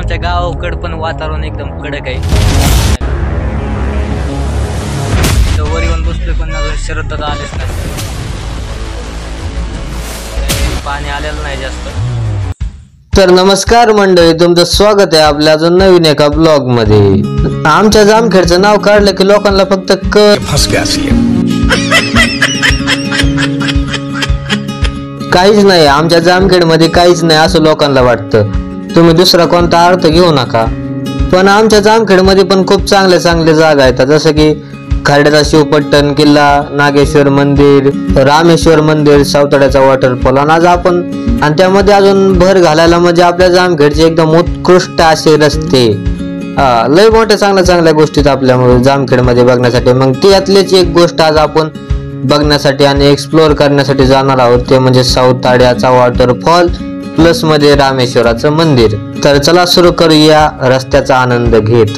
आमच्या गावाकडे पण वातावरण एकदम कडक आहे. वर येऊन बसतोय पण शरद दादा आलेच नाही, पाणी आलेलं नाही जास्त. तर नमस्कार मंडळी, तुमचं स्वागत आहे आपल्या अजून नवीन एका ब्लॉग मध्ये. आमच्या जामखेडचं नाव काढलं की लोकांना फक्त काहीच नाही, आमच्या जामखेड मध्ये काहीच नाही असं लोकांना वाटतं. तुम्ही दुसरा कोणता अर्थ घेऊ नका. पण आमच्या जामखेड मध्ये पण खूप चांगले चांगले जागा आहेत, जसं की खर्ड्याचा शिवपट्टण किल्ला, नागेश्वर मंदिर, रामेश्वर मंदिर, सावतड्याचा वॉटरफॉल. आणि आज आपण त्यामध्ये अजून भर घालायला म्हणजे आपल्या जामखेडचे एकदम उत्कृष्ट असे रस्ते, लय मोठ्या चांगल्या चांगल्या गोष्टी आपल्या जामखेड मध्ये बघण्यासाठी. मग त्यातलीच एक गोष्ट आज आपण बघण्यासाठी आणि एक्सप्लोअर करण्यासाठी जाणार आहोत, ते म्हणजे सावताड्याचा वॉटरफॉल प्लस मध्ये रामेश्वराचं मंदिर. तर चला सुरू करूया रस्त्याचा आनंद घेत.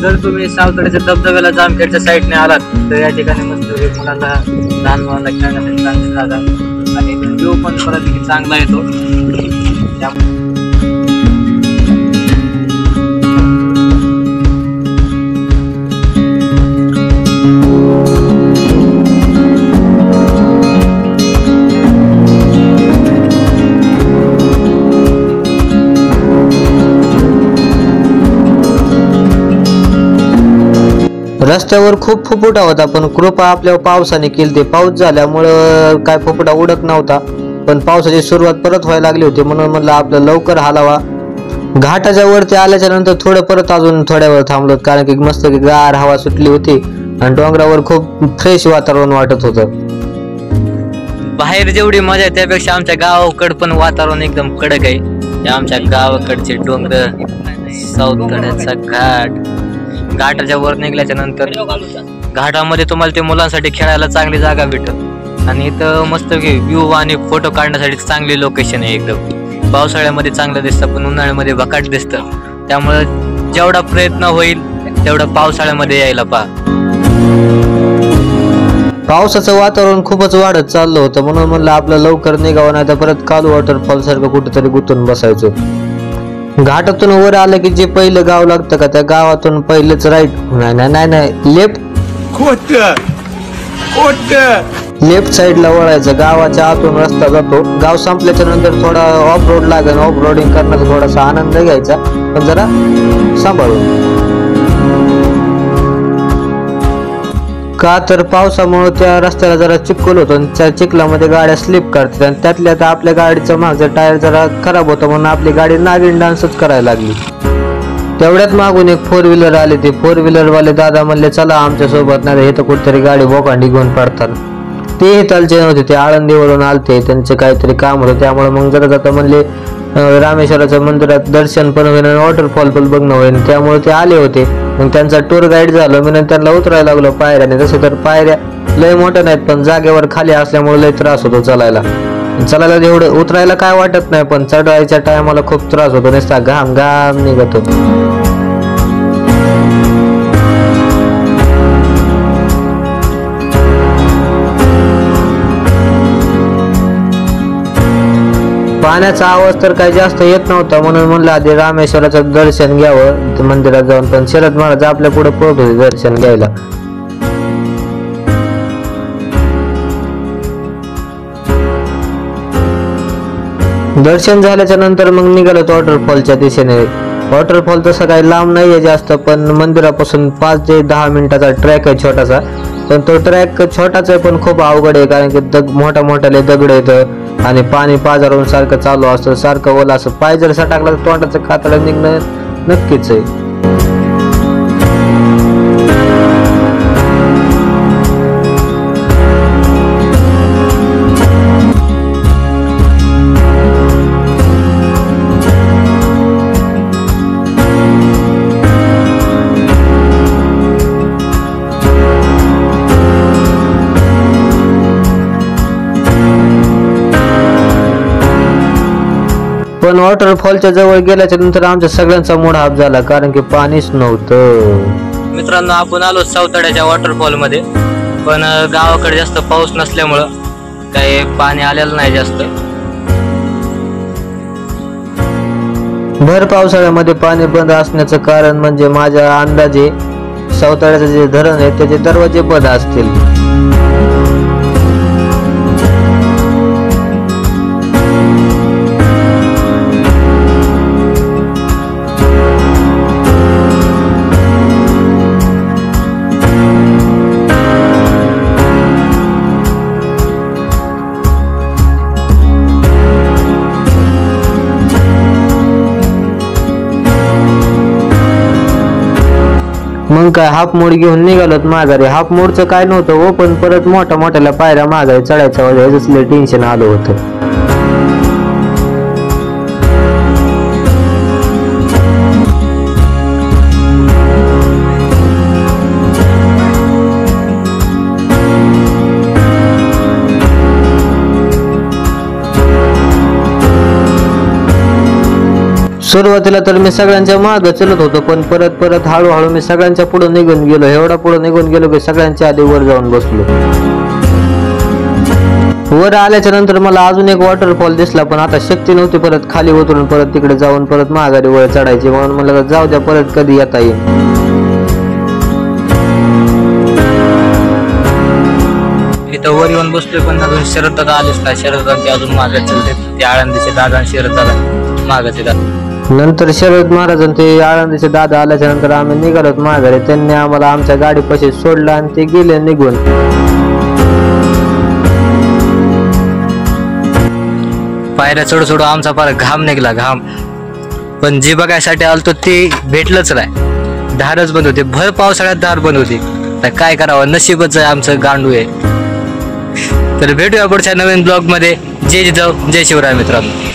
जर तुम्ही सावतड्याच्या धबधब्याला जामखेडच्या साईडने आलात तर या ठिकाणी मस्त मुलांना लहान मुलांना खेळण्यासाठी चांगली जागा आणि व्ह्यू पण बरापैकी चांगला येतो. रस्त्यावर खूप फुफुटा होता, पण कृपा आपल्या पावसाने केली. ते पाऊस झाल्यामुळं काय फुफुटा उडत नव्हता, पण पावसाची सुरुवात परत व्हायला लागली होती, म्हणून म्हणलं आपलं लवकर हालावा. घाटाच्या वरती आल्याच्या नंतर थोडं परत अजून थोड्या वेळ थांबलो, कारण की मस्त की गार हवा सुटली होती आणि डोंगरावर खूप फ्रेश वातावरण वाटत होतं. बाहेर जेवढी मजा आहे त्यापेक्षा आमच्या गावाकडे पण वातावरण एकदम कडक आहे. आमच्या गावाकडचे डोंगर, सावतड्याचा घाट, घाटाच्या वर निघल्याच्या नंतर घाटामध्ये तुम्हाला ते मुलांसाठी खेळायला चांगली जागा भेटत आणि इथं मस्त व्ह्यू आणि फोटो काढण्यासाठी चांगली लोकेशन आहे. एकदम पावसाळ्यामध्ये चांगलं दिसतं, पण उन्हाळ्यामध्ये भकाट दिसतं. त्यामुळे जेवढा प्रयत्न होईल तेवढं पावसाळ्यामध्ये यायला पहा. पावसाचं वातावरण खूपच वाढत चाललं होतं, म्हणून म्हणलं आपलं लवकर निघावं, नाही तर परत कालू वॉटरफॉल सारखं कुठेतरी गुंतून बसायचं. घाटातून वर आलं की जे पहिलं गाव लागतं का, त्या गावातून पहिलेच राईट, नाही लेफ्ट, लेफ्ट साईडला वळायचं. गावाच्या आतून रस्ता जातो. गाव संपल्याच्या नंतर थोडा ऑफ रोड लागेल, ऑफ रोडिंग करण्याचा थोडासा आनंद घ्यायचा, पण जरा सांभाळून. का तर पावसामुळे त्या रस्त्याला जरा चिखल होतो आणि त्या चिखलामध्ये गाड्या स्लिप करतात आणि त्यातल्या तर आपल्या गाडीचं मागचं टायर जरा खराब होतं, म्हणून आपली गाडी नागिन डान्सच करायला लागली. तेवढ्यात मागून एक फोर व्हीलर आली. ते फोर व्हीलर वाले दादा म्हणले चला आमच्या सोबत, नाही हे तर कुठेतरी गाडी बोकांडी घेऊन पडतात. तेही चालचे नव्हते, ते आळंदीवरून आलते, त्यांचं काहीतरी काम होतं. त्यामुळे मग जरा जाता म्हणले रामेश्वराच्या मंदिरात दर्शन पण होईल आणि वॉटरफॉल पण बघणं होईल, त्यामुळे ते आले होते. मग त्यांचा टूर गाईड झालं, मी त्यांना उतरायला लागलो पायऱ्याने. तसं तर पायऱ्या लय मोठ्या नाहीत, पण जागेवर खाली असल्यामुळे लय त्रास होतो चालायला. एवढं उतरायला काय वाटत नाही, पण चढायच्या टायमाला खूप त्रास होतो, नुसता घाम घाम निघतो. पाण्याचा आवाज तर काही जास्त येत नव्हता, म्हणून म्हणलं आधी रामेश्वराचं दर्शन घ्यावं मंदिरात जाऊन. पण शरद महाराज आपल्या पुढे पळत होते दर्शन घ्यायला. दर्शन झाल्याच्या नंतर मग निघालो वॉटरफॉलच्या दिशेने. वॉटरफॉल तसं काही लांब नाहीये जास्त, पण मंदिरापासून 5 ते 10 मिनिटाचा ट्रॅक आहे छोटासा. पण तो ट्रॅक छोटाच आहे पण खूप अवघड आहे, कारण की मोठ्या मोठ्याले दगड येतं आणि पाणी पाजारून सारखं चालू असतं, सारखं ओला असं. पाय जर सटाकला तर तोंडाचं कातडं निघणं नक्कीच आहे. पण वॉटरफॉलच्या जवळ गेल्याच्या नंतर आमच्या सगळ्यांचा मूड हाफ झाला, कारण की पाणीच नव्हतं. मित्रांनो, आपण आलो सावतड्याच्या वॉटरफॉल मध्ये, पण गावाकडे जास्त पाऊस नसल्यामुळं काही पाणी आलेलं नाही जास्त. भर पावसाळ्यामध्ये पाणी बंद असण्याचं कारण म्हणजे माझ्या अंदाजे सावताळ्याचं जे धरण आहे त्याचे दरवाजे बंद असतील. मग काय हाफ मोड घेऊन निघालोत माघारी. हाफ मोडचं काय नव्हतं हो, पण परत मोठ्या पायऱ्या माघारी चढायचं ह्याचं टेन्शन आलं होतं. सुरुवातीला तर मी सगळ्यांच्या मागे चलत होतो, पण परत हळूहळू मी सगळ्यांच्या पुढे निघून गेलो. एवढा पुढे निघून गेलो की सगळ्यांच्या आधी वर जाऊन बसलो. वर आल्याच्या नंतर मला अजून एक वॉटरफॉल दिसला, पण आता शक्ती नव्हती परत खाली उतरून परत तिकडे जाऊन परत माघारी वर चढायची, म्हणून मला जाऊ द्या परत कधी येता येईल. इथं वर येऊन बसलोय, पण अजून शरद दादा आलेच नाही. शरद दादा ते अजून मागे चलते, ते आळंदीचे दादा आणि शरद दादा मागाचे दादा. नंतर शरद महाराज ते आळंदीचे दादा आल्याच्या नंतर आम्ही निघालोत माघारी. त्यांनी आम्हाला आमच्या गाडीपाशी सोडलं आणि ते गेले निघून. पायऱ्या चढू आमचा फार घाम निघला, घाम. पण जे बघायसाठी आलतो ते भेटलंच नाही. दारच बंद होते, भर पावसाळ्यात दार बंद होती. तर काय करावं, नशीबच आहे आमचं, गांडू आहे. तर भेटूया पुढच्या नवीन ब्लॉग मध्ये. जय जिजाऊ, जय शिवराय मित्रांनो.